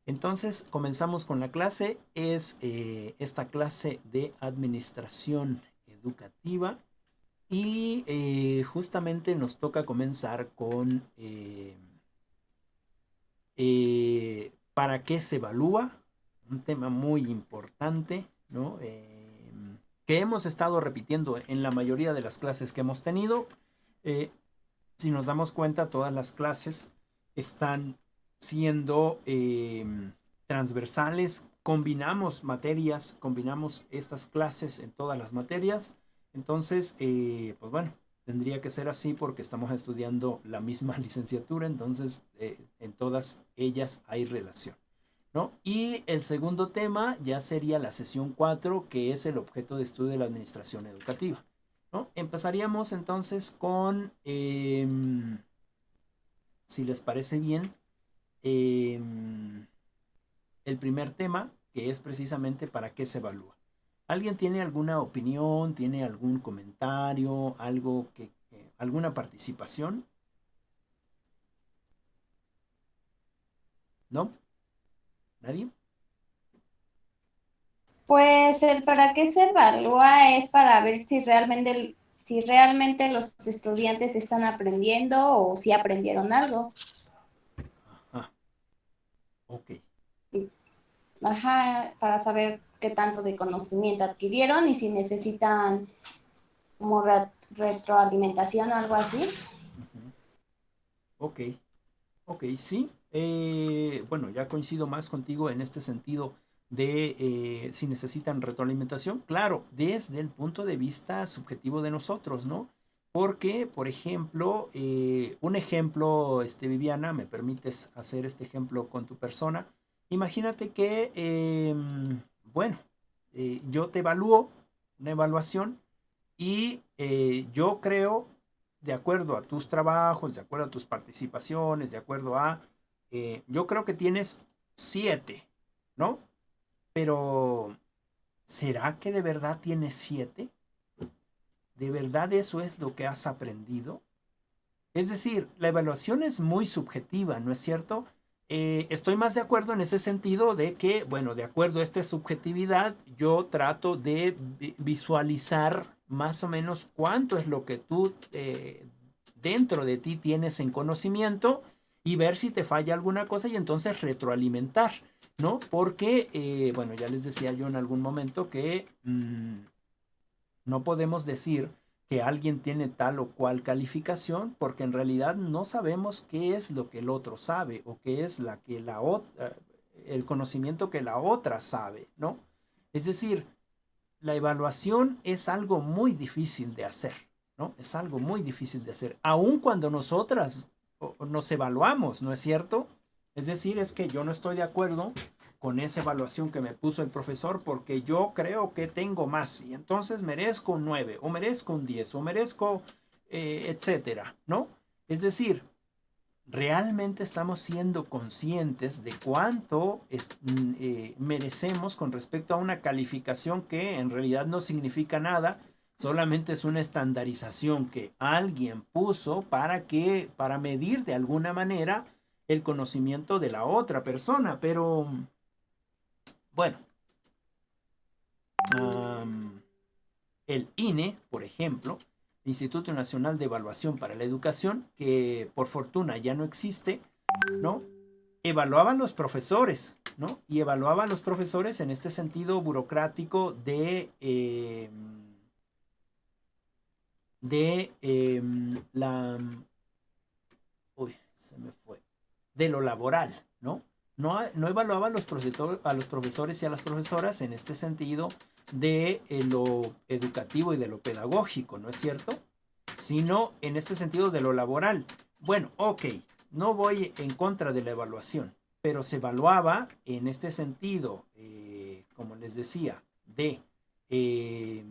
Entonces, comenzamos con la clase. Es esta clase de administración educativa y justamente nos toca comenzar con ¿para qué se evalúa? Un tema muy importante, ¿no? Que hemos estado repitiendo en la mayoría de las clases que hemos tenido. Eh, si nos damos cuenta, todas las clases están siendo transversales, combinamos materias, combinamos estas clases en todas las materias. Entonces, pues bueno, tendría que ser así porque estamos estudiando la misma licenciatura, entonces en todas ellas hay relación, ¿no? Y el segundo tema ya sería la sesión 4, que es el objeto de estudio de la administración educativa, ¿no? Empezaríamos entonces con, si les parece bien, eh, el primer tema, que es precisamente para qué se evalúa. ¿Alguien tiene alguna opinión, tiene algún comentario, algo que, alguna participación? ¿No? ¿Nadie? Pues el para qué se evalúa es para ver si realmente los estudiantes están aprendiendo o si aprendieron algo. Ajá, ok. Ajá, para saber qué tanto de conocimiento adquirieron y si necesitan como retroalimentación o algo así. Uh-huh. Ok, ok, sí. Bueno, ya coincido más contigo en este sentido de si necesitan retroalimentación. Claro, desde el punto de vista subjetivo de nosotros, ¿no? Porque, por ejemplo, un ejemplo, Viviana, me permites hacer este ejemplo con tu persona. Imagínate que, bueno, yo te evalúo, una evaluación, y yo creo, de acuerdo a tus trabajos, de acuerdo a tus participaciones, de acuerdo a, yo creo que tienes 7, ¿no? Pero, ¿será que de verdad tienes 7? ¿De verdad eso es lo que has aprendido? Es decir, la evaluación es muy subjetiva, ¿no es cierto? Estoy más de acuerdo en ese sentido de que, bueno, de acuerdo a esta subjetividad, yo trato de visualizar más o menos cuánto es lo que tú dentro de ti tienes en conocimiento y ver si te falla alguna cosa y entonces retroalimentar, ¿no? Porque, bueno, ya les decía yo en algún momento que no podemos decir que alguien tiene tal o cual calificación porque en realidad no sabemos qué es lo que el otro sabe o qué es la que la otra, el conocimiento que la otra sabe, ¿no? Es decir, la evaluación es algo muy difícil de hacer, ¿no? Es algo muy difícil de hacer, aun cuando nosotras nos evaluamos, ¿no es cierto? Es decir, es que yo no estoy de acuerdo con esa evaluación que me puso el profesor porque yo creo que tengo más y entonces merezco un 9 o merezco un 10 o merezco etcétera, ¿no? Es decir, realmente estamos siendo conscientes de cuánto merecemos con respecto a una calificación que en realidad no significa nada, solamente es una estandarización que alguien puso para medir de alguna manera el conocimiento de la otra persona, pero bueno, el INE, por ejemplo, Instituto Nacional de Evaluación para la Educación, que por fortuna ya no existe, ¿no? Evaluaban los profesores, ¿no? Y evaluaban los profesores en este sentido burocrático de la... Uy, se me fue. De lo laboral, ¿no? No evaluaba a los profesores y a las profesoras en este sentido de lo educativo y de lo pedagógico, ¿no es cierto? Sino en este sentido de lo laboral. Bueno, ok, no voy en contra de la evaluación, pero se evaluaba en este sentido, como les decía, eh,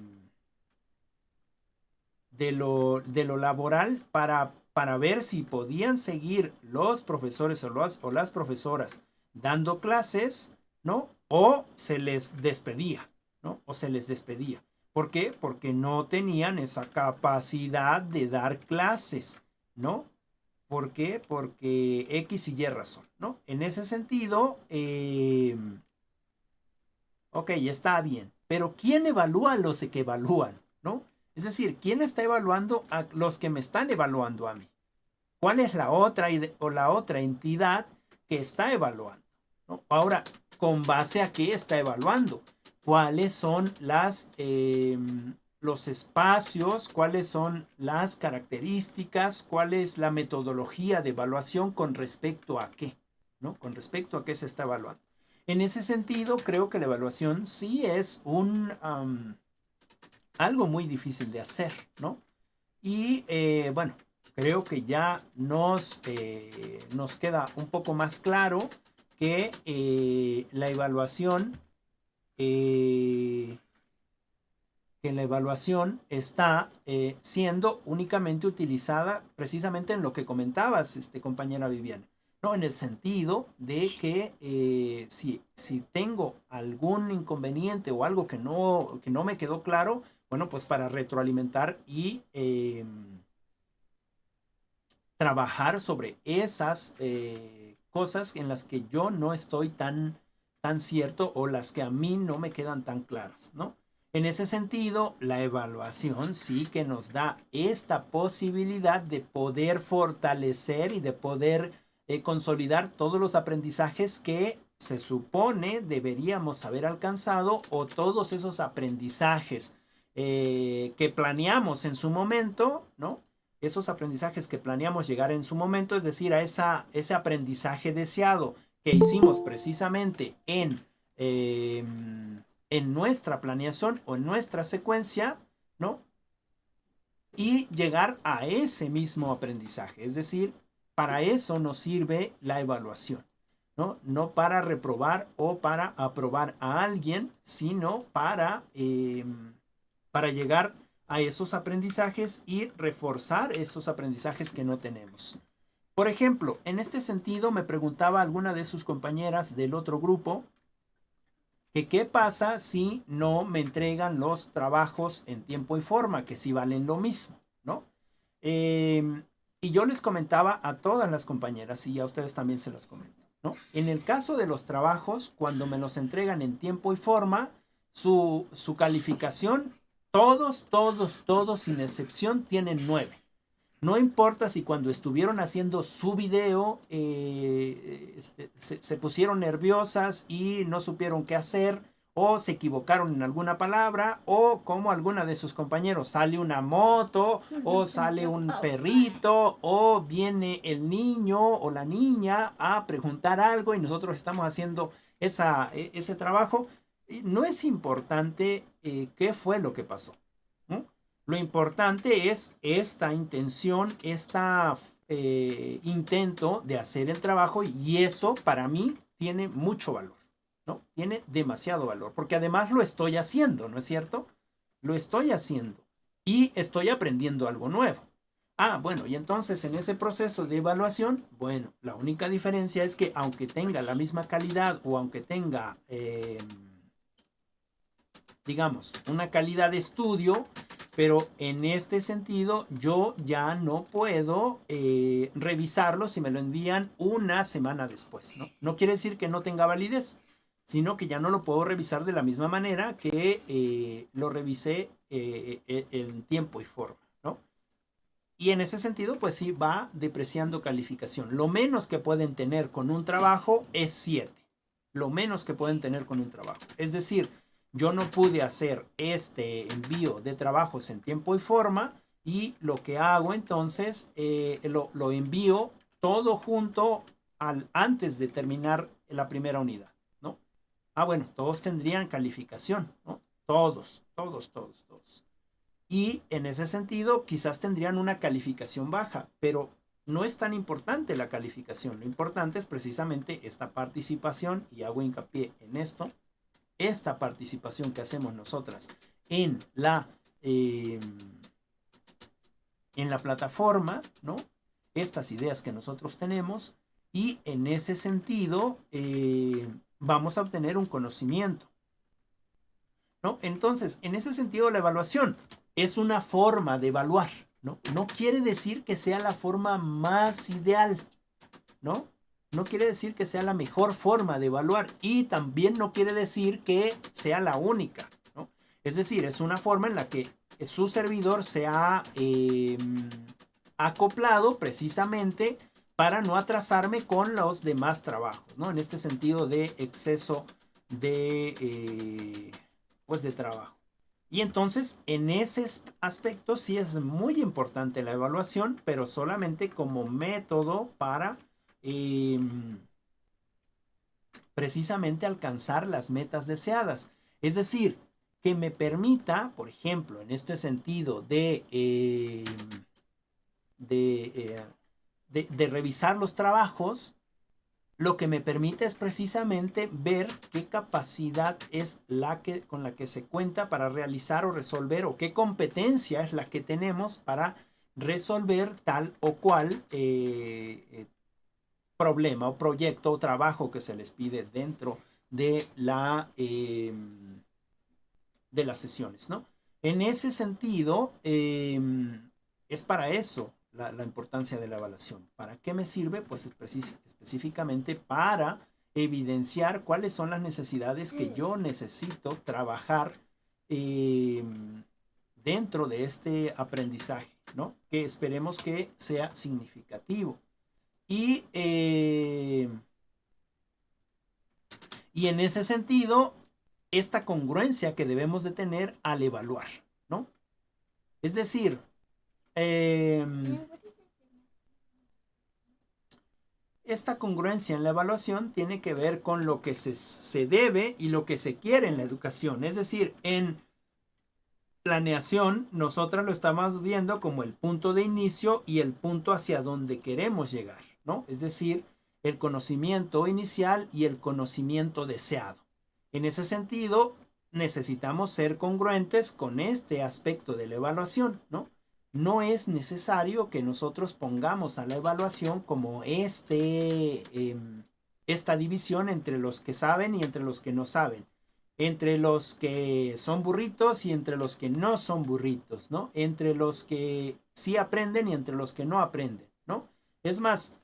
de lo laboral para ver si podían seguir los profesores o las profesoras dando clases, ¿no? O se les despedía, ¿no? O se les despedía. ¿Por qué? Porque no tenían esa capacidad de dar clases, ¿no? ¿Por qué? Porque X y Y razón, ¿no? En ese sentido, ok, está bien. Pero ¿quién evalúa a los que evalúan, ¿no? Es decir, ¿quién está evaluando a los que me están evaluando a mí? ¿Cuál es la otra o la otra entidad que está evaluando, ¿no? Ahora, ¿con base a qué está evaluando? ¿Cuáles son los espacios? ¿Cuáles son las características? ¿Cuál es la metodología de evaluación con respecto a qué? ¿No? Con respecto a qué se está evaluando. En ese sentido, creo que la evaluación sí es algo muy difícil de hacer, ¿no? Y bueno, creo que ya nos queda un poco más claro que eh, la evaluación está siendo únicamente utilizada precisamente en lo que comentabas, compañera Viviana, ¿no? En el sentido de que si tengo algún inconveniente o algo que no me quedó claro, bueno, pues para retroalimentar y trabajar sobre esas cosas en las que yo no estoy tan cierto o las que a mí no me quedan tan claras, ¿no? En ese sentido, la evaluación sí que nos da esta posibilidad de poder fortalecer y de poder consolidar todos los aprendizajes que se supone deberíamos haber alcanzado o todos esos aprendizajes que planeamos en su momento, ¿no? Esos aprendizajes que planeamos llegar en su momento, es decir, a ese aprendizaje deseado que hicimos precisamente en nuestra planeación o en nuestra secuencia, ¿no? Y llegar a ese mismo aprendizaje. Es decir, para eso nos sirve la evaluación, ¿no? No para reprobar o para aprobar a alguien, sino para llegar a esos aprendizajes y reforzar esos aprendizajes que no tenemos. Por ejemplo, en este sentido me preguntaba alguna de sus compañeras del otro grupo que qué pasa si no me entregan los trabajos en tiempo y forma, que si valen lo mismo, ¿no? Y yo les comentaba a todas las compañeras y a ustedes también se los comento, ¿no? En el caso de los trabajos, cuando me los entregan en tiempo y forma, su calificación, todos sin excepción tienen 9. No importa si cuando estuvieron haciendo su video se pusieron nerviosas y no supieron qué hacer o se equivocaron en alguna palabra o como alguna de sus compañeros sale una moto o sale un perrito o viene el niño o la niña a preguntar algo y nosotros estamos haciendo ese trabajo. No es importante qué fue lo que pasó, ¿no? Lo importante es esta intención, intento de hacer el trabajo y eso para mí tiene mucho valor, ¿no? Tiene demasiado valor, porque además lo estoy haciendo, ¿no es cierto? Lo estoy haciendo y estoy aprendiendo algo nuevo. Ah, bueno, y entonces en ese proceso de evaluación, bueno, la única diferencia es que aunque tenga la misma calidad o aunque tenga, digamos, una calidad de estudio, pero en este sentido yo ya no puedo revisarlo si me lo envían una semana después, ¿no? No quiere decir que no tenga validez, sino que ya no lo puedo revisar de la misma manera que lo revisé en tiempo y forma, ¿no? Y en ese sentido, pues sí, va depreciando calificación. Lo menos que pueden tener con un trabajo es 7. Lo menos que pueden tener con un trabajo. Es decir, yo no pude hacer este envío de trabajos en tiempo y forma y lo que hago entonces lo envío todo junto antes de terminar la primera unidad, ¿no? Ah, bueno, todos tendrían calificación, ¿no? Todos. Y en ese sentido quizás tendrían una calificación baja, pero no es tan importante la calificación. Lo importante es precisamente esta participación y hago hincapié en esto. Esta participación que hacemos nosotras en en la plataforma, ¿no? Estas ideas que nosotros tenemos y en ese sentido vamos a obtener un conocimiento, ¿no? Entonces, en ese sentido la evaluación es una forma de evaluar, ¿no? No quiere decir que sea la forma más ideal, ¿no? No quiere decir que sea la mejor forma de evaluar y también no quiere decir que sea la única, ¿no? Es decir, es una forma en la que su servidor se ha acoplado precisamente para no atrasarme con los demás trabajos, ¿no? En este sentido de exceso de, pues de trabajo. Y entonces, en ese aspecto sí es muy importante la evaluación, pero solamente como método para eh, precisamente alcanzar las metas deseadas. Es decir, que me permita, por ejemplo, en este sentido de, de revisar los trabajos, lo que me permite es precisamente ver qué capacidad es la que, con la que se cuenta para realizar o resolver, o qué competencia es la que tenemos para resolver tal o cual problema o proyecto o trabajo que se les pide dentro de las sesiones, ¿no? En ese sentido, es para eso la importancia de la evaluación. ¿Para qué me sirve? Pues específicamente para evidenciar cuáles son las necesidades que yo necesito trabajar dentro de este aprendizaje, ¿no? Que esperemos que sea significativo. Y en ese sentido, esta congruencia que debemos de tener al evaluar, ¿no? Es decir, esta congruencia en la evaluación tiene que ver con lo que se debe y lo que se quiere en la educación. Es decir, en planeación, nosotras lo estamos viendo como el punto de inicio y el punto hacia donde queremos llegar, ¿no? Es decir, el conocimiento inicial y el conocimiento deseado. En ese sentido, necesitamos ser congruentes con este aspecto de la evaluación, ¿no? No es necesario que nosotros pongamos a la evaluación como esta división entre los que saben y entre los que no saben, entre los que son burritos y entre los que no son burritos, ¿no? Entre los que sí aprenden y entre los que no aprenden, ¿no? Es más,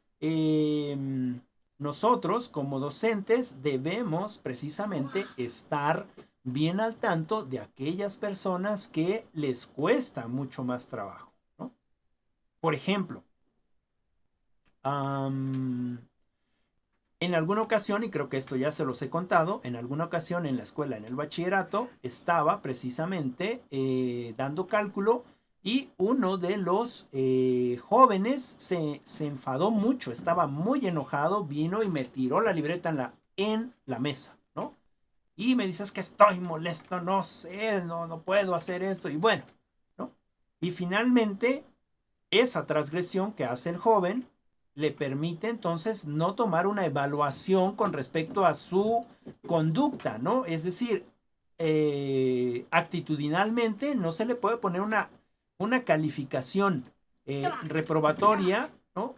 nosotros como docentes debemos precisamente estar bien al tanto de aquellas personas que les cuesta mucho más trabajo, ¿no? Por ejemplo, en alguna ocasión, y creo que esto ya se los he contado, en alguna ocasión en la escuela, en el bachillerato, estaba precisamente dando cálculo y uno de los jóvenes se enfadó mucho, estaba muy enojado, vino y me tiró la libreta en la mesa, ¿no? Y me dices que estoy molesto, no sé, no puedo hacer esto, y bueno, ¿no? Y finalmente, esa transgresión que hace el joven le permite entonces no tomar una evaluación con respecto a su conducta, ¿no? Es decir, actitudinalmente no se le puede poner una calificación reprobatoria, ¿no?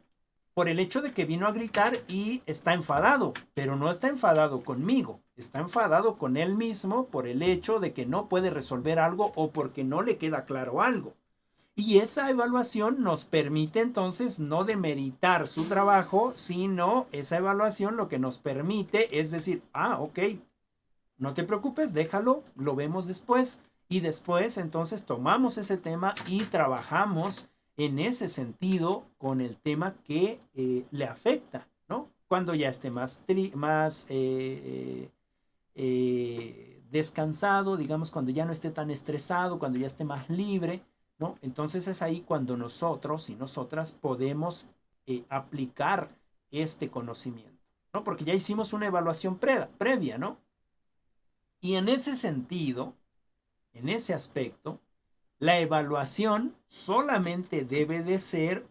Por el hecho de que vino a gritar y está enfadado, pero no está enfadado conmigo, está enfadado con él mismo por el hecho de que no puede resolver algo o porque no le queda claro algo. Y esa evaluación nos permite entonces no demeritar su trabajo, sino esa evaluación lo que nos permite es decir, ok, no te preocupes, déjalo, lo vemos después. Y después entonces tomamos ese tema y trabajamos en ese sentido con el tema que le afecta, ¿no? Cuando ya esté más descansado, digamos, cuando ya no esté tan estresado, cuando ya esté más libre, ¿no? Entonces es ahí cuando nosotros y nosotras podemos aplicar este conocimiento, ¿no? Porque ya hicimos una evaluación previa, ¿no? Y en ese sentido, en ese aspecto, la evaluación solamente debe de ser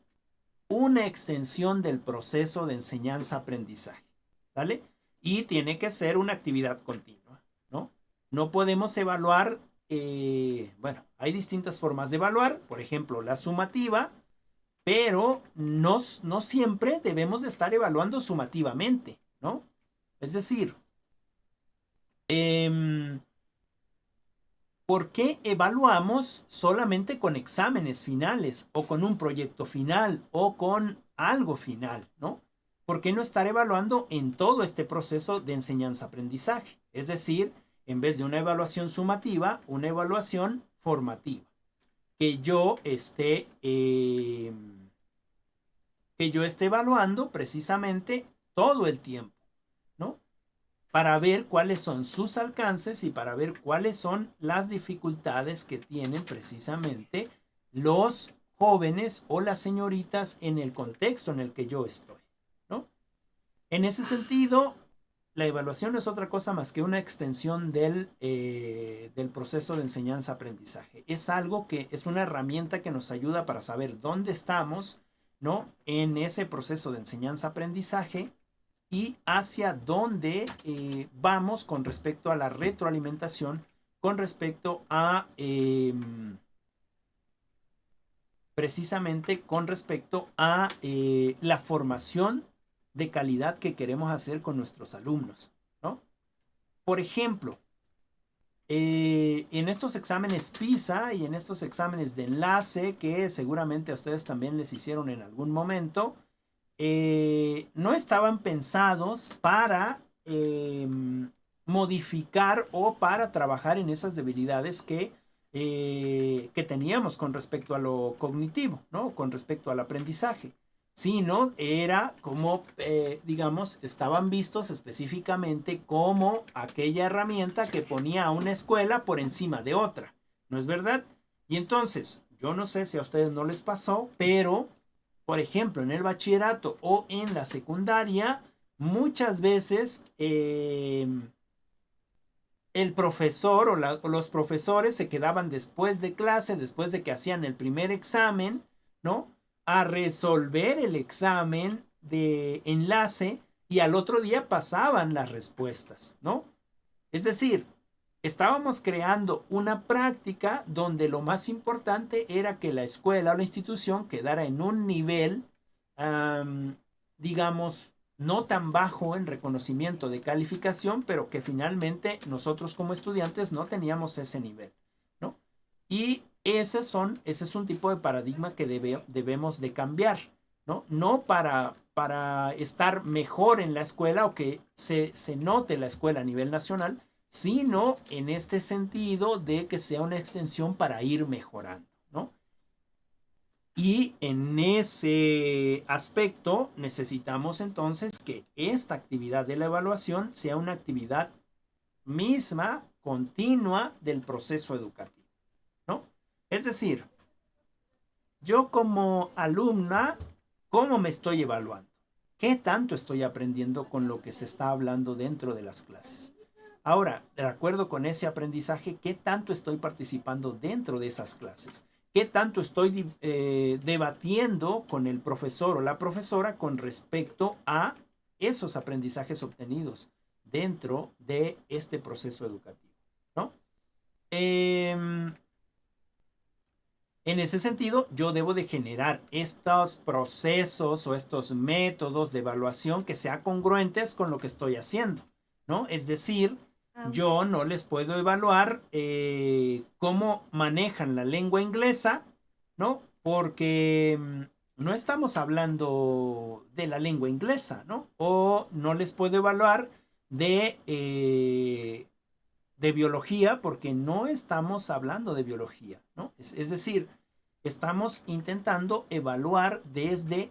una extensión del proceso de enseñanza-aprendizaje, ¿vale? Y tiene que ser una actividad continua, ¿no? No podemos evaluar, bueno, hay distintas formas de evaluar, por ejemplo, la sumativa, pero no siempre debemos de estar evaluando sumativamente, ¿no? Es decir, ¿por qué evaluamos solamente con exámenes finales o con un proyecto final o con algo final, ¿no? ¿Por qué no estar evaluando en todo este proceso de enseñanza-aprendizaje? Es decir, en vez de una evaluación sumativa, una evaluación formativa. Que yo esté, evaluando precisamente todo el tiempo, ¿no? Para ver cuáles son sus alcances y para ver cuáles son las dificultades que tienen precisamente los jóvenes o las señoritas en el contexto en el que yo estoy, ¿no? En ese sentido, la evaluación no es otra cosa más que una extensión del proceso de enseñanza-aprendizaje. Es algo que es una herramienta que nos ayuda para saber dónde estamos, ¿no? En ese proceso de enseñanza-aprendizaje y hacia dónde vamos con respecto a la retroalimentación, con respecto a precisamente con respecto a la formación de calidad que queremos hacer con nuestros alumnos, ¿no? Por ejemplo, en estos exámenes PISA y en estos exámenes de enlace que seguramente a ustedes también les hicieron en algún momento, no estaban pensados para modificar o para trabajar en esas debilidades que teníamos con respecto a lo cognitivo, ¿no? Con respecto al aprendizaje. Sino era como, digamos, estaban vistos específicamente como aquella herramienta que ponía a una escuela por encima de otra, ¿no es verdad? Y entonces, yo no sé si a ustedes no les pasó, pero por ejemplo, en el bachillerato o en la secundaria, muchas veces el profesor o los profesores se quedaban después de clase, después de que hacían el primer examen, ¿no? A resolver el examen de enlace y al otro día pasaban las respuestas, ¿no? Es decir, estábamos creando una práctica donde lo más importante era que la escuela o la institución quedara en un nivel, digamos, no tan bajo en reconocimiento de calificación, pero que finalmente nosotros como estudiantes no teníamos ese nivel, ¿no? Y ese es un tipo de paradigma que debemos de cambiar, ¿no? No para estar mejor en la escuela o que se note la escuela a nivel nacional, sino en este sentido de que sea una extensión para ir mejorando, ¿no? Y en ese aspecto necesitamos entonces que esta actividad de la evaluación sea una actividad misma, continua del proceso educativo, ¿no? Es decir, yo como alumna, ¿cómo me estoy evaluando? ¿Qué tanto estoy aprendiendo con lo que se está hablando dentro de las clases? Ahora, de acuerdo con ese aprendizaje, ¿qué tanto estoy participando dentro de esas clases? ¿Qué tanto estoy debatiendo con el profesor o la profesora con respecto a esos aprendizajes obtenidos dentro de este proceso educativo? ¿No? En ese sentido, yo debo de generar estos procesos o estos métodos de evaluación que sean congruentes con lo que estoy haciendo, ¿no? Es decir, yo no les puedo evaluar cómo manejan la lengua inglesa, ¿no? Porque no estamos hablando de la lengua inglesa, ¿no? O no les puedo evaluar de biología porque no estamos hablando de biología, ¿no? Es decir, estamos intentando evaluar desde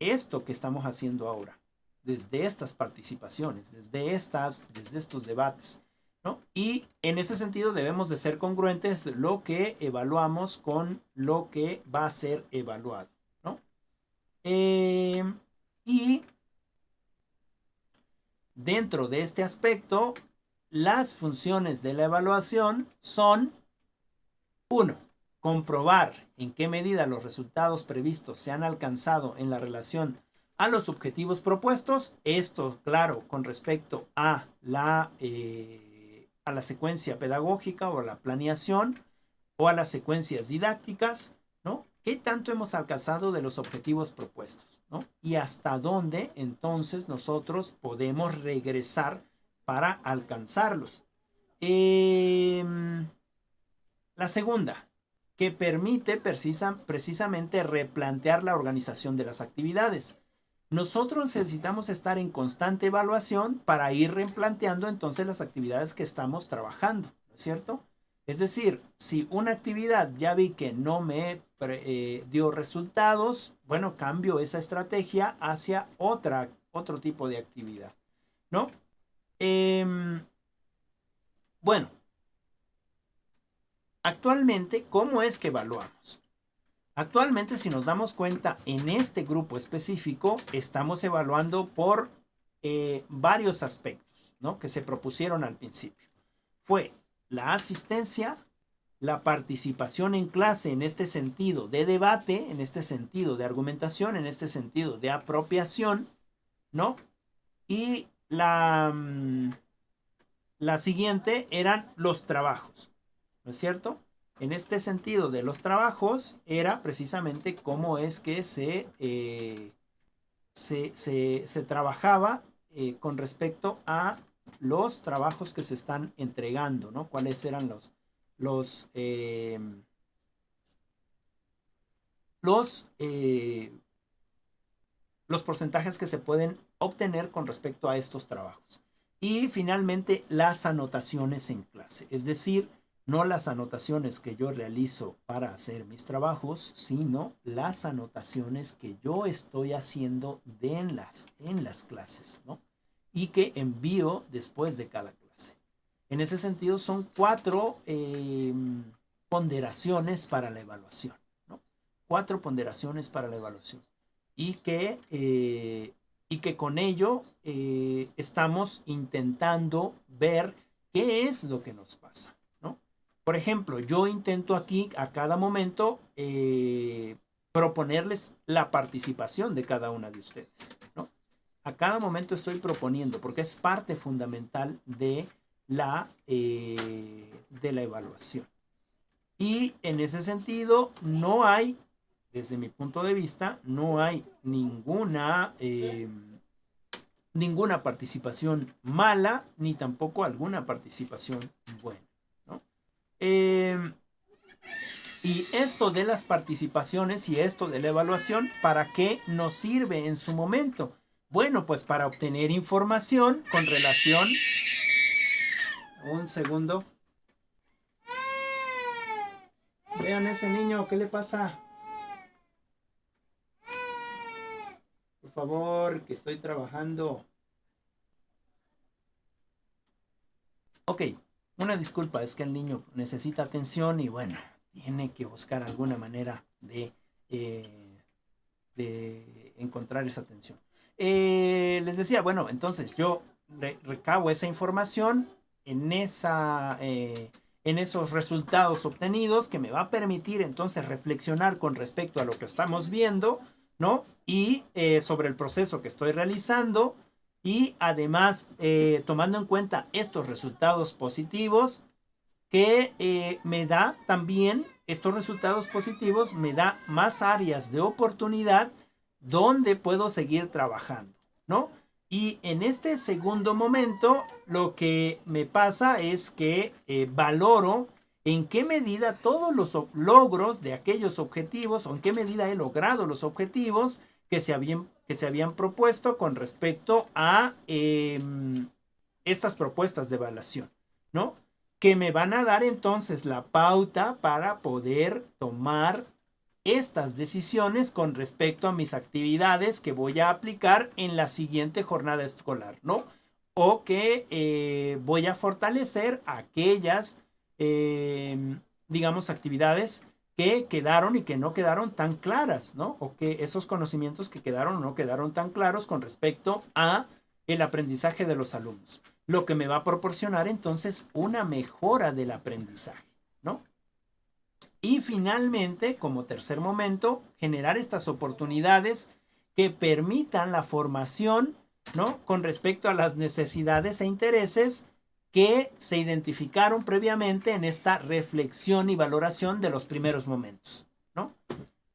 esto que estamos haciendo ahora, desde estas participaciones, desde estos debates, ¿no? Y en ese sentido debemos de ser congruentes lo que evaluamos con lo que va a ser evaluado, ¿no? Y dentro de este aspecto, las funciones de la evaluación son: 1. Comprobar en qué medida los resultados previstos se han alcanzado en la relación a los objetivos propuestos. Esto, claro, con respecto a la secuencia pedagógica o a la planeación o a las secuencias didácticas, ¿no? ¿Qué tanto hemos alcanzado de los objetivos propuestos, ¿no? Y hasta dónde entonces nosotros podemos regresar para alcanzarlos. La segunda, que permite precisamente replantear la organización de las actividades. Nosotros necesitamos estar en constante evaluación para ir replanteando entonces las actividades que estamos trabajando, ¿no es cierto? Es decir, si una actividad ya vi que no me dio resultados, bueno, cambio esa estrategia hacia otro tipo de actividad, ¿no? Bueno, actualmente, ¿cómo es que evaluamos? Actualmente, si nos damos cuenta, en este grupo específico estamos evaluando por varios aspectos, ¿no?, que se propusieron al principio. Fue la asistencia, la participación en clase en este sentido de debate, en este sentido de argumentación, en este sentido de apropiación, ¿no? Y la siguiente eran los trabajos, ¿no es cierto? En este sentido de los trabajos era precisamente cómo es que se trabajaba con respecto a los trabajos que se están entregando, ¿no? Cuáles eran los, eh, los, eh, los porcentajes que se pueden obtener con respecto a estos trabajos. Y finalmente las anotaciones en clase, es decir, no las anotaciones que yo realizo para hacer mis trabajos, sino las anotaciones que yo estoy haciendo en las clases, ¿no? Y que envío después de cada clase. En ese sentido son 4 ponderaciones para la evaluación, ¿no? 4 ponderaciones para la evaluación. Y que con ello estamos intentando ver qué es lo que nos pasa, ¿no? Por ejemplo, yo intento aquí a cada momento proponerles la participación de cada una de ustedes, ¿no? A cada momento estoy proponiendo, porque es parte fundamental de la evaluación. Y en ese sentido, no hay, desde mi punto de vista, no hay ninguna participación mala, ni tampoco alguna participación buena, ¿no? Y esto de las participaciones y esto de la evaluación, ¿para qué nos sirve en su momento? Bueno, pues para obtener información con relación... Un segundo. Vean ese niño, ¿qué le pasa? Por favor, que estoy trabajando. Ok, una disculpa, es que el niño necesita atención y bueno, tiene que buscar alguna manera de encontrar esa atención. Les decía, bueno, entonces yo recabo esa información en esos resultados obtenidos que me va a permitir entonces reflexionar con respecto a lo que estamos viendo, ¿no? Y sobre el proceso que estoy realizando y además tomando en cuenta estos resultados positivos que me da también, estos resultados positivos me da más áreas de oportunidad donde puedo seguir trabajando, ¿no? Y en este segundo momento lo que me pasa es que valoro en qué medida todos los logros de aquellos objetivos o en qué medida he logrado los objetivos que se habían propuesto con respecto a estas propuestas de evaluación, ¿no? Que me van a dar entonces la pauta para poder tomar estas decisiones con respecto a mis actividades que voy a aplicar en la siguiente jornada escolar, ¿no? O que voy a fortalecer aquellas, digamos, actividades que quedaron y que no quedaron tan claras, ¿no? O que esos conocimientos que quedaron o no quedaron tan claros con respecto a el aprendizaje de los alumnos. Lo que me va a proporcionar entonces una mejora del aprendizaje, ¿no? Y finalmente, como tercer momento, generar estas oportunidades que permitan la formación, ¿no?, con respecto a las necesidades e intereses que se identificaron previamente en esta reflexión y valoración de los primeros momentos, ¿no?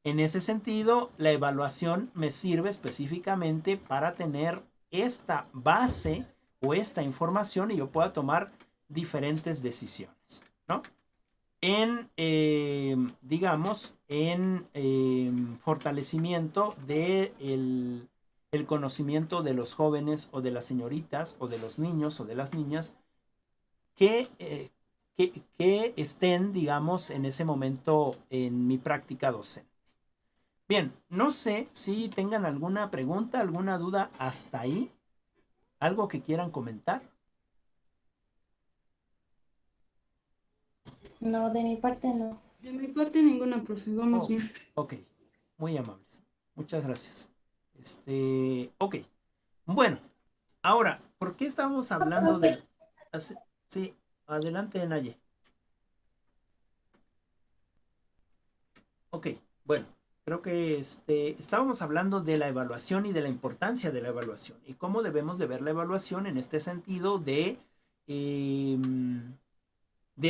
En ese sentido, la evaluación me sirve específicamente para tener esta base o esta información y yo pueda tomar diferentes decisiones, ¿no? en, digamos, en fortalecimiento de el conocimiento de los jóvenes o de las señoritas o de los niños o de las niñas que, que estén, digamos, en ese momento en mi práctica docente. Bien, no sé si tengan alguna pregunta, alguna duda hasta ahí, algo que quieran comentar. No, de mi parte no. De mi parte ninguna, profe, vamos Oh, bien. ok, muy amables. Muchas gracias. Ok. Bueno, ahora, ¿por qué estábamos hablando del... Sí, adelante, Naye. Ok, bueno, creo que estábamos hablando de la evaluación y de la importancia de la evaluación y cómo debemos de ver la evaluación en este sentido de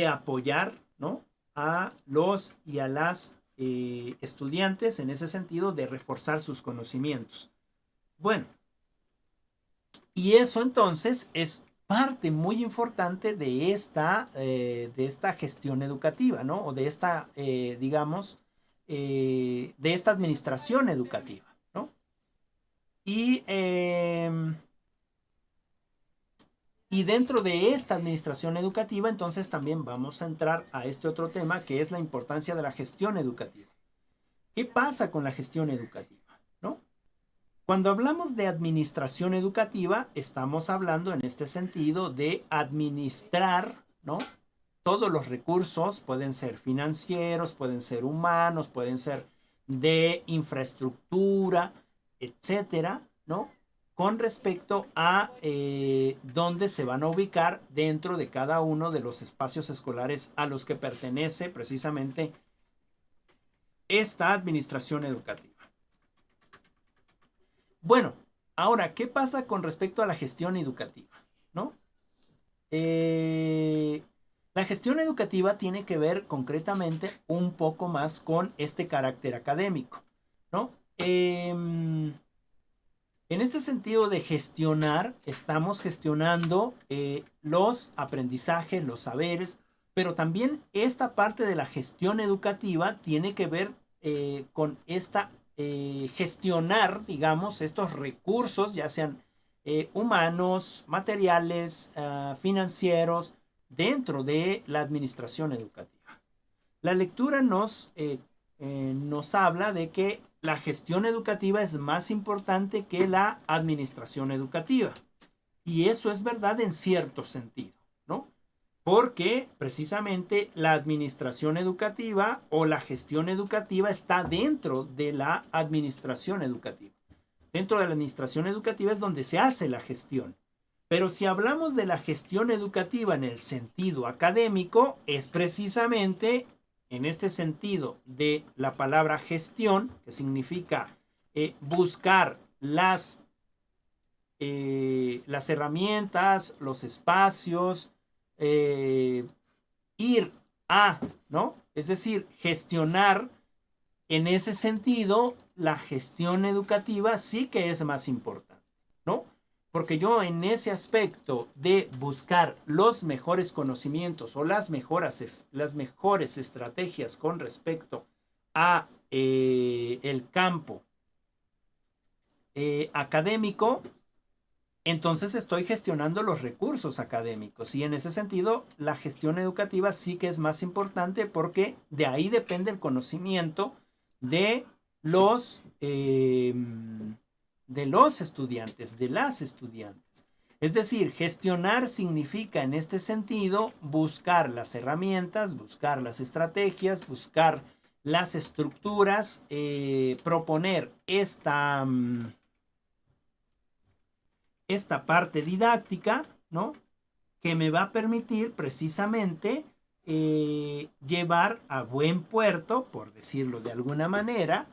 apoyar, ¿no?, a los y a las estudiantes en ese sentido de reforzar sus conocimientos. Bueno, y eso entonces es parte muy importante de esta gestión educativa, ¿no? O de esta, digamos, de esta administración educativa, ¿no? Y, y dentro de esta administración educativa, entonces también vamos a entrar a este otro tema que es la importancia de la gestión educativa. ¿Qué pasa con la gestión educativa? ¿No? Cuando hablamos de administración educativa, estamos hablando en este sentido de administrar, ¿no?, todos los recursos, pueden ser financieros, pueden ser humanos, pueden ser de infraestructura, etcétera, ¿no?, con respecto a dónde se van a ubicar dentro de cada uno de los espacios escolares a los que pertenece precisamente esta administración educativa. Bueno, ahora, ¿qué pasa con respecto a la gestión educativa? ¿No? La gestión educativa tiene que ver concretamente un poco más con este carácter académico, ¿no? En este sentido de gestionar, estamos gestionando los aprendizajes, los saberes, pero también esta parte de la gestión educativa tiene que ver con esta gestionar, digamos, estos recursos, ya sean humanos, materiales, financieros, dentro de la administración educativa. La lectura nos habla de que la gestión educativa es más importante que la administración educativa. Y eso es verdad en cierto sentido, ¿no? Porque precisamente la administración educativa o la gestión educativa está dentro de la administración educativa. Dentro de la administración educativa es donde se hace la gestión. Pero si hablamos de la gestión educativa en el sentido académico, es precisamente en este sentido de la palabra gestión, que significa buscar las herramientas, los espacios, ir a, ¿no? Es decir, gestionar. En ese sentido, la gestión educativa sí que es más importante, ¿no? Porque yo en ese aspecto de buscar los mejores conocimientos o las mejores estrategias con respecto a el campo académico, entonces estoy gestionando los recursos académicos y en ese sentido la gestión educativa sí que es más importante porque de ahí depende el conocimiento de los estudiantes, de las estudiantes. Es decir, gestionar significa en este sentido buscar las herramientas, buscar las estrategias, buscar las estructuras, proponer esta parte didáctica, ¿no?, que me va a permitir precisamente llevar a buen puerto, por decirlo de alguna manera,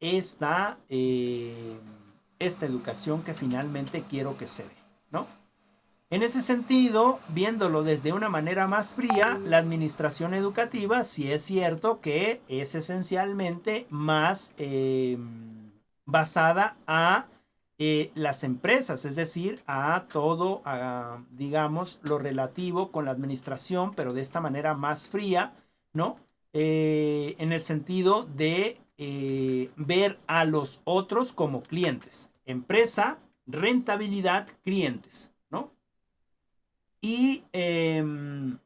esta educación que finalmente quiero que se dé, ¿no? En ese sentido, viéndolo desde una manera más fría, la administración educativa sí es cierto que es esencialmente más basada a las empresas, es decir, a todo, digamos, lo relativo con la administración, pero de esta manera más fría, ¿no? En el sentido de ver a los otros como clientes. Empresa, rentabilidad, clientes, ¿no? Y en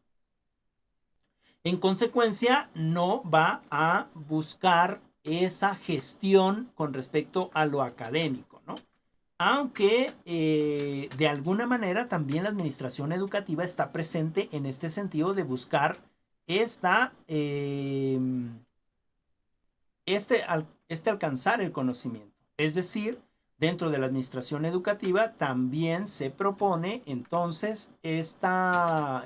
consecuencia no va a buscar esa gestión con respecto a lo académico, ¿no? Aunque de alguna manera también la administración educativa está presente en este sentido de buscar esta, este alcanzar el conocimiento. Es decir, dentro de la administración educativa también se propone entonces esta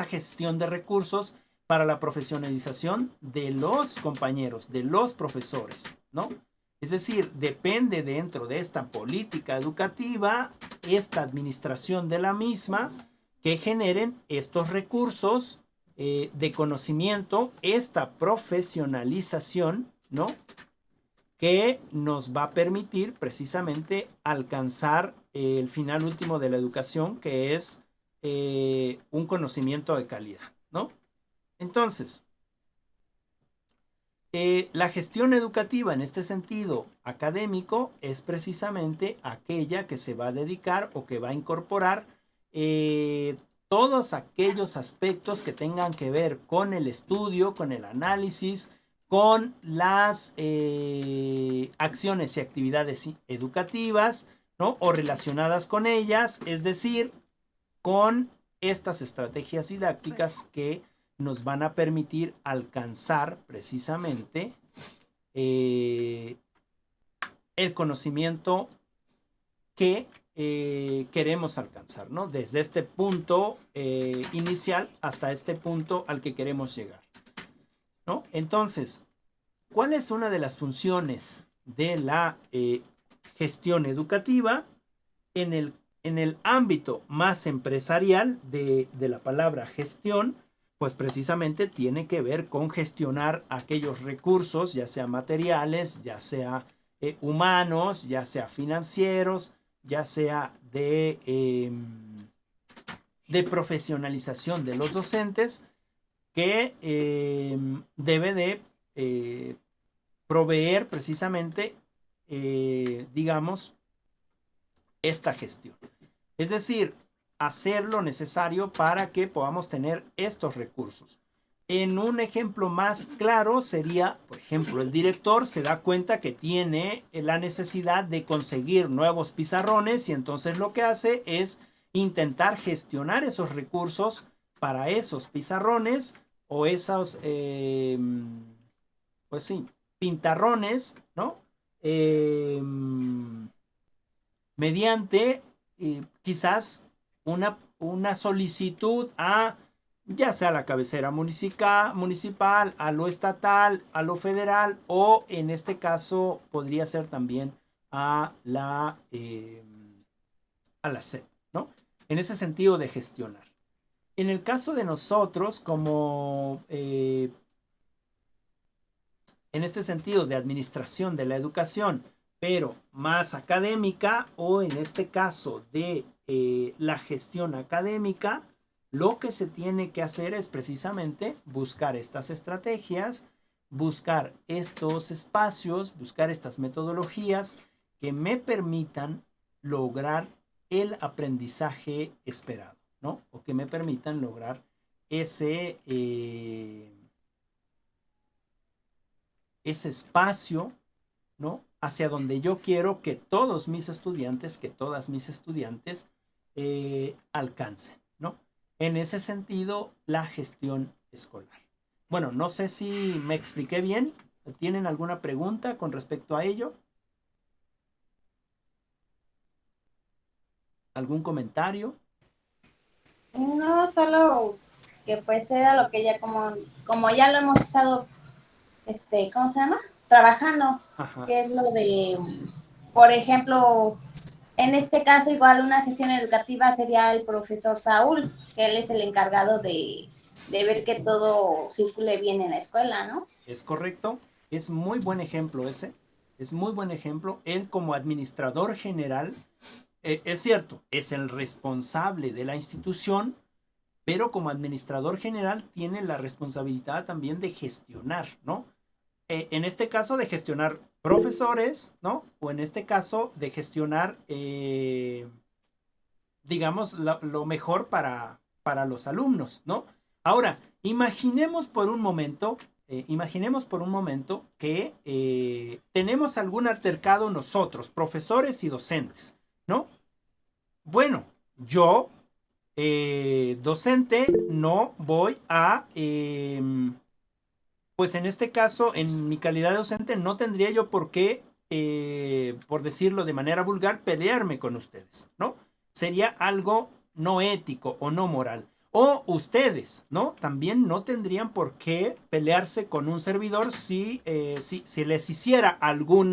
gestión de recursos para la profesionalización de los compañeros, de los profesores, ¿no? Es decir, depende dentro de esta política educativa, esta administración de la misma, que generen estos recursos de conocimiento, esta profesionalización, ¿no? Que nos va a permitir precisamente alcanzar el final último de la educación, que es un conocimiento de calidad, ¿no? Entonces, la gestión educativa en este sentido académico es precisamente aquella que se va a dedicar o que va a incorporar todos aquellos aspectos que tengan que ver con el estudio, con el análisis, con las acciones y actividades educativas, ¿no? O relacionadas con ellas, es decir, con estas estrategias didácticas que nos van a permitir alcanzar precisamente el conocimiento que queremos alcanzar, ¿no? Desde este punto inicial hasta este punto al que queremos llegar, ¿no? Entonces, ¿cuál es una de las funciones de la gestión educativa en el ámbito más empresarial de la palabra gestión? Pues precisamente tiene que ver con gestionar aquellos recursos, ya sea materiales, ya sea humanos, ya sea financieros, ya sea de profesionalización de los docentes, que debe de proveer precisamente, digamos, esta gestión. Es decir, hacer lo necesario para que podamos tener estos recursos. En un ejemplo más claro sería, por ejemplo, el director se da cuenta que tiene la necesidad de conseguir nuevos pizarrones y entonces lo que hace es intentar gestionar esos recursos para esos pizarrones o esos, pues sí, pintarrones, ¿no? Mediante quizás una solicitud a ya sea la cabecera municipal, a lo estatal, a lo federal o en este caso podría ser también a la SEP, ¿no? En ese sentido de gestionar. En el caso de nosotros, como en este sentido de administración de la educación, pero más académica o en este caso de la gestión académica, lo que se tiene que hacer es precisamente buscar estas estrategias, buscar estos espacios, buscar estas metodologías que me permitan lograr el aprendizaje esperado, ¿no? O que me permitan lograr ese espacio, ¿no? Hacia donde yo quiero que todos mis estudiantes, que todas mis estudiantes alcancen, ¿no? En ese sentido, la gestión escolar. Bueno, no sé si me expliqué bien. ¿Tienen alguna pregunta con respecto a ello? ¿Algún comentario? No, solo que pues era lo que ya como ya lo hemos estado, ¿cómo se llama? Trabajando, Ajá. que es lo de, por ejemplo, en este caso igual una gestión educativa sería el profesor Saúl, que él es el encargado de ver que todo circule bien en la escuela, ¿no? Es correcto. Es muy buen ejemplo ese. Es muy buen ejemplo. Él como administrador general, es cierto, es el responsable de la institución, pero como administrador general tiene la responsabilidad también de gestionar, ¿no? En este caso de gestionar profesores, ¿no? O en este caso de gestionar, digamos, lo mejor para los alumnos, ¿no? Ahora, imaginemos por un momento que tenemos algún altercado nosotros, profesores y docentes, ¿no? Bueno, yo, docente, no voy a, pues en este caso, en mi calidad de docente, no tendría yo por qué, por decirlo de manera vulgar, pelearme con ustedes, ¿no? Sería algo no ético o no moral. O ustedes, ¿no? También no tendrían por qué pelearse con un servidor si les hiciera algo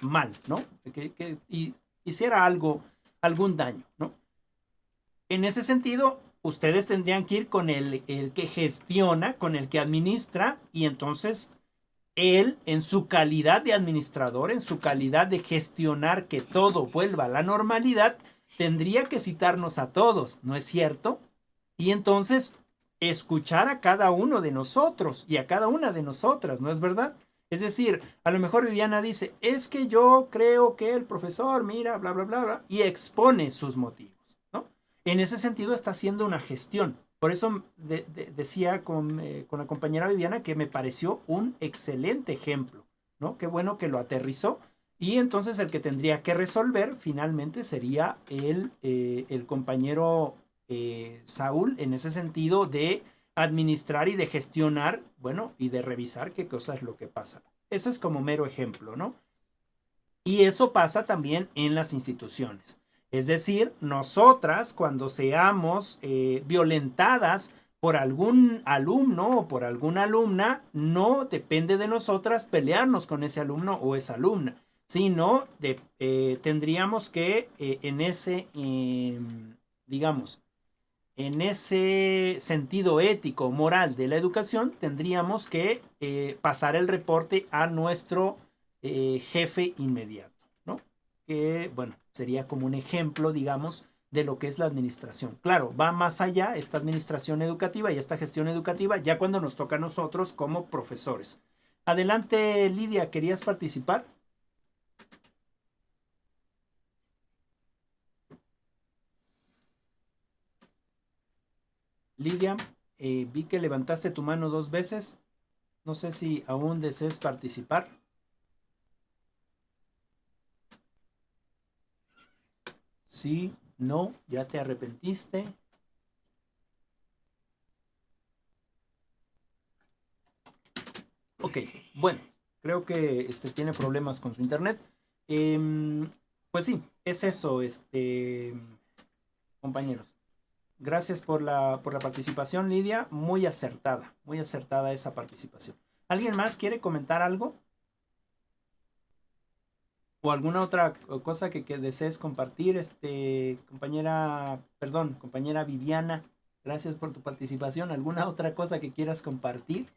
mal, ¿no? Que hiciera algún daño, ¿no? En ese sentido, ustedes tendrían que ir con el que gestiona, con el que administra, y entonces él, en su calidad de administrador, en su calidad de gestionar que todo vuelva a la normalidad, tendría que citarnos a todos, ¿no es cierto? Y entonces escuchar a cada uno de nosotros y a cada una de nosotras, ¿no es verdad? Es decir, a lo mejor Viviana dice, es que yo creo que el profesor, mira, bla, bla, bla, bla, y expone sus motivos, ¿no? En ese sentido está haciendo una gestión. Por eso decía con la compañera Viviana que me pareció un excelente ejemplo, ¿no? Qué bueno que lo aterrizó. Y entonces el que tendría que resolver finalmente sería el compañero Saúl, en ese sentido de administrar y de gestionar, bueno, y de revisar qué cosa es lo que pasa. Eso es como mero ejemplo, ¿no? Y eso pasa también en las instituciones. Es decir, nosotras cuando seamos violentadas por algún alumno o por alguna alumna, no depende de nosotras pelearnos con ese alumno o esa alumna, sino tendríamos que en ese, digamos, en ese sentido ético, moral de la educación, tendríamos que pasar el reporte a nuestro jefe inmediato, ¿no? Que, bueno, sería como un ejemplo, digamos, de lo que es la administración. Claro, va más allá esta administración educativa y esta gestión educativa ya cuando nos toca a nosotros como profesores. Adelante, Lidia, ¿querías participar? Lidia, vi que levantaste tu mano 2 veces. No sé si aún desees participar. Sí, no, ya te arrepentiste. Ok, bueno, creo que tiene problemas con su internet. Pues sí, es eso, compañeros. Gracias por la participación, Lidia. Muy acertada esa participación. ¿Alguien más quiere comentar algo? ¿O alguna otra cosa que desees compartir, compañera Viviana? Gracias por tu participación. ¿Alguna otra cosa que quieras compartir?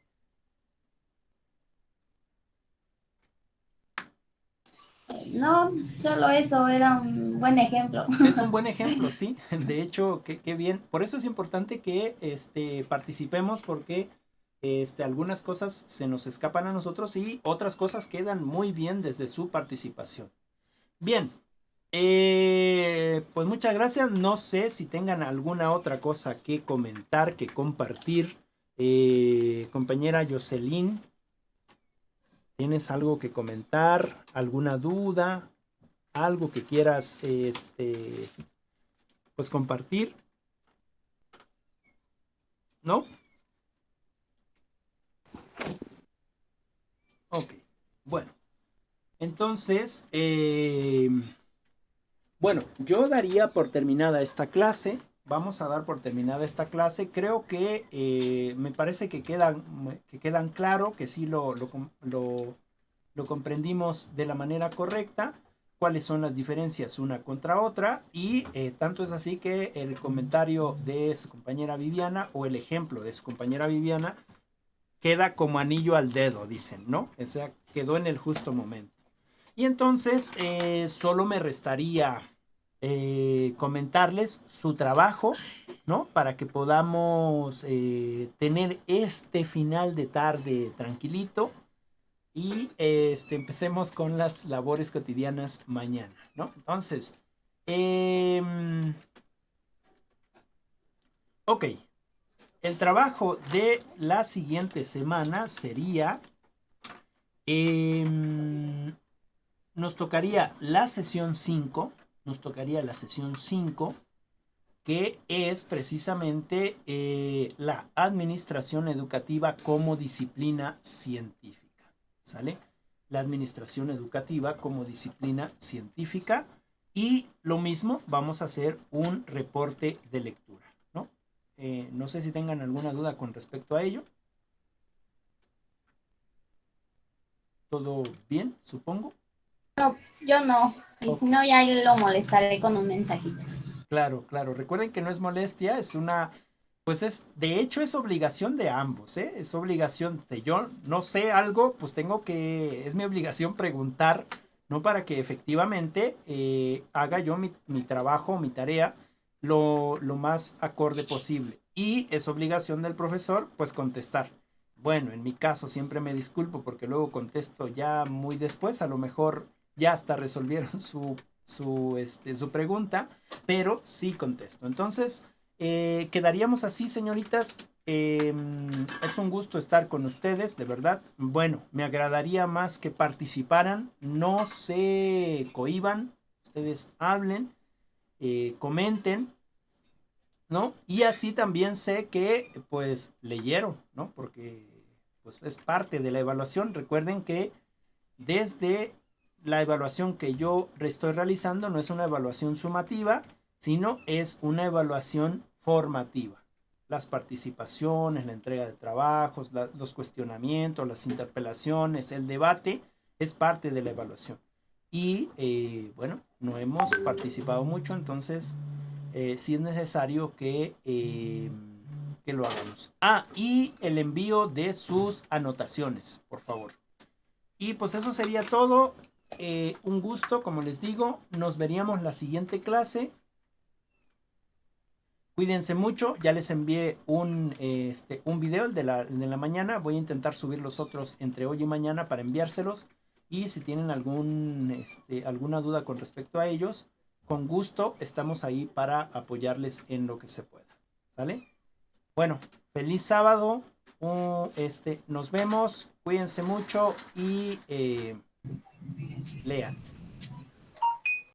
No, solo eso, era un buen ejemplo. Es un buen ejemplo, sí. De hecho, qué bien. Por eso es importante que participemos porque algunas cosas se nos escapan a nosotros y otras cosas quedan muy bien desde su participación. Bien, pues muchas gracias. No sé si tengan alguna otra cosa que comentar, que compartir. Compañera Jocelyn, ¿tienes algo que comentar? ¿Alguna duda? ¿Algo que quieras pues compartir? ¿No? Ok, bueno. Entonces, bueno, yo daría por terminada esta clase. Vamos a dar por terminada esta clase. Creo que me parece que quedan claro, que sí lo comprendimos de la manera correcta. Cuáles son las diferencias una contra otra. Y tanto es así que el comentario de su compañera Viviana o el ejemplo de su compañera Viviana queda como anillo al dedo, dicen, ¿no? O sea, quedó en el justo momento. Y entonces solo me restaría comentarles su trabajo, ¿no? Para que podamos tener este final de tarde tranquilito y empecemos con las labores cotidianas mañana, ¿no? Entonces, ok, el trabajo de la siguiente semana sería, nos tocaría la sesión 5, que es precisamente la administración educativa como disciplina científica, ¿sale? La administración educativa como disciplina científica, y lo mismo, vamos a hacer un reporte de lectura, ¿no? No sé si tengan alguna duda con respecto a ello. ¿Todo bien, supongo? No, yo no. Y si Ok. no, ya lo molestaré con un mensajito. Claro, claro. Recuerden que no es molestia, es una, pues es, de hecho es obligación de ambos, ¿eh? Es obligación de yo no sé algo, pues tengo que, es mi obligación preguntar, ¿no? Para que efectivamente haga yo mi trabajo, mi tarea, lo más acorde posible. Y es obligación del profesor, pues contestar. Bueno, en mi caso siempre me disculpo porque luego contesto ya muy después, a lo mejor ya hasta resolvieron su pregunta, pero sí contesto. Entonces, quedaríamos así, señoritas. Es un gusto estar con ustedes, de verdad. Bueno, me agradaría más que participaran, no se cohiban, ustedes hablen, comenten, ¿no? Y así también sé que, pues, leyeron, ¿no? Porque, pues, es parte de la evaluación. Recuerden que desde la evaluación que yo estoy realizando no es una evaluación sumativa, sino es una evaluación formativa. Las participaciones, la entrega de trabajos, los cuestionamientos, las interpelaciones, el debate es parte de la evaluación. Y bueno, no hemos participado mucho, entonces sí es necesario que lo hagamos. Ah, y el envío de sus anotaciones, por favor. Y pues eso sería todo. Un gusto, como les digo. Nos veríamos la siguiente clase. Cuídense mucho. Ya les envié un video, el de la mañana. Voy a intentar subir los otros entre hoy y mañana para enviárselos. Y si tienen alguna duda con respecto a ellos, con gusto estamos ahí para apoyarles en lo que se pueda. ¿Sale? Bueno, feliz sábado. Nos vemos. Cuídense mucho y lean.